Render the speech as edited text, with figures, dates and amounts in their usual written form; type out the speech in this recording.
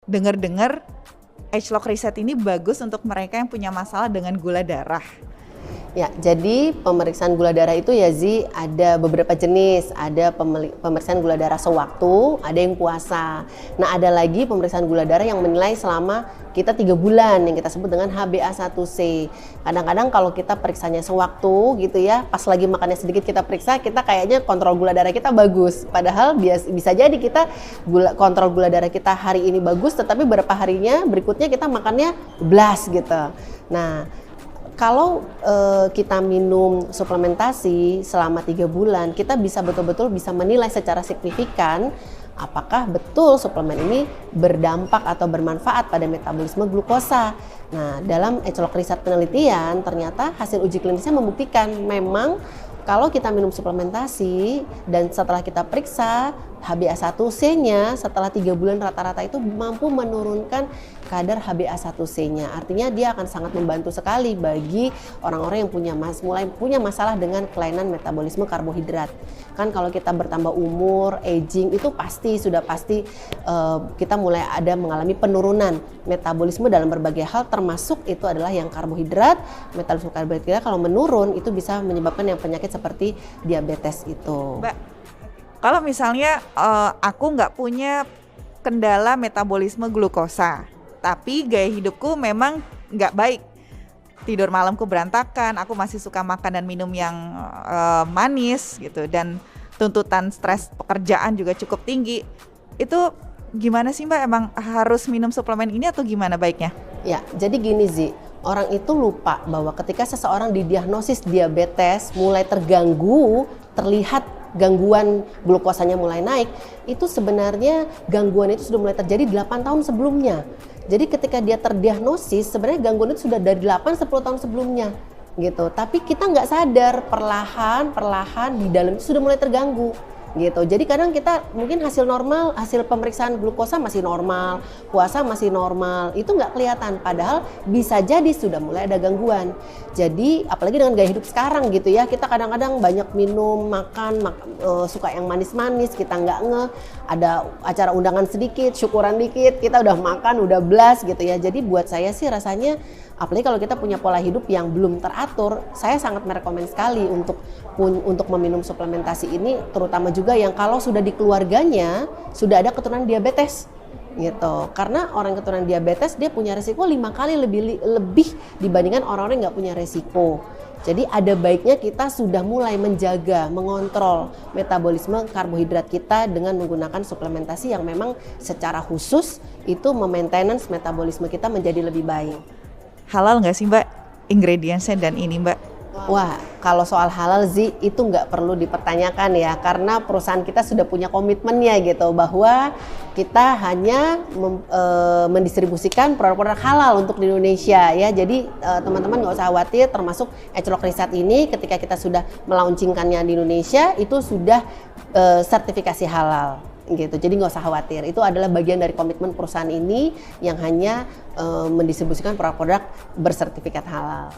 dengar-dengar Agelock Reset ini bagus untuk mereka yang punya masalah dengan gula darah. Ya, jadi pemeriksaan gula darah itu ya Zi, ada beberapa jenis. Ada pemeriksaan gula darah sewaktu, ada yang puasa. Nah, ada lagi pemeriksaan gula darah yang menilai selama kita 3 bulan yang kita sebut dengan HbA1c. Kadang-kadang kalau kita periksanya sewaktu gitu ya, pas lagi makannya sedikit kita periksa, kita kayaknya kontrol gula darah kita bagus. Padahal bisa jadi kita kontrol gula darah kita hari ini bagus, tetapi beberapa harinya berikutnya kita makannya blast gitu. Nah, kalau kita minum suplementasi selama 3 bulan, kita bisa betul-betul bisa menilai secara signifikan apakah betul suplemen ini berdampak atau bermanfaat pada metabolisme glukosa. Nah, dalam Agelock Reset penelitian, ternyata hasil uji klinisnya membuktikan memang kalau kita minum suplementasi dan setelah kita periksa HbA1c-nya setelah 3 bulan rata-rata itu mampu menurunkan kadar HbA1c-nya. Artinya dia akan sangat membantu sekali bagi orang-orang yang mulai punya masalah dengan kelainan metabolisme karbohidrat. Kan kalau kita bertambah umur, aging itu sudah pasti kita mulai ada mengalami penurunan metabolisme dalam berbagai hal, termasuk itu adalah yang karbohidrat. Metabolisme karbohidrat kalau menurun itu bisa menyebabkan yang penyakit seperti diabetes itu. Mbak, kalau misalnya aku nggak punya kendala metabolisme glukosa, tapi gaya hidupku memang nggak baik, tidur malamku berantakan, aku masih suka makan dan minum yang manis gitu, dan tuntutan stres pekerjaan juga cukup tinggi, itu gimana sih Mbak? Emang harus minum suplemen ini atau gimana baiknya? Ya, jadi gini Zi, orang itu lupa bahwa ketika seseorang didiagnosis diabetes mulai terganggu, terlihat gangguan glukosanya mulai naik, itu sebenarnya gangguan itu sudah mulai terjadi 8 tahun sebelumnya. Jadi ketika dia terdiagnosis, sebenarnya gangguan itu sudah dari 8-10 tahun sebelumnya gitu. Tapi kita nggak sadar, perlahan di dalam itu sudah mulai terganggu gitu. Jadi kadang kita mungkin hasil pemeriksaan glukosa masih normal, puasa masih normal, itu nggak kelihatan, padahal bisa jadi sudah mulai ada gangguan. Jadi apalagi dengan gaya hidup sekarang gitu ya, kita kadang-kadang banyak minum, suka yang manis-manis, kita nggak ada acara undangan sedikit, syukuran dikit, kita udah makan, udah blast gitu ya. Jadi buat saya sih rasanya, apalagi kalau kita punya pola hidup yang belum teratur, saya sangat merekomend sekali untuk meminum suplementasi ini, terutama juga yang kalau sudah di keluarganya sudah ada keturunan diabetes gitu. Karena orang keturunan diabetes dia punya resiko 5 kali lebih dibandingkan orang-orang yang nggak punya resiko. Jadi ada baiknya kita sudah mulai menjaga, mengontrol metabolisme karbohidrat kita dengan menggunakan suplementasi yang memang secara khusus itu memaintenance metabolisme kita menjadi lebih baik. Halal nggak sih Mbak ingredientsnya dan ini Mbak? Wah, kalau soal halal Zi itu nggak perlu dipertanyakan ya, karena perusahaan kita sudah punya komitmennya gitu bahwa kita hanya mendistribusikan produk-produk halal untuk di Indonesia ya. Jadi teman-teman nggak usah khawatir, termasuk Agelock Reset ini ketika kita sudah melaunchingkannya di Indonesia itu sudah sertifikasi halal gitu. Jadi nggak usah khawatir, itu adalah bagian dari komitmen perusahaan ini yang hanya mendistribusikan produk-produk bersertifikat halal.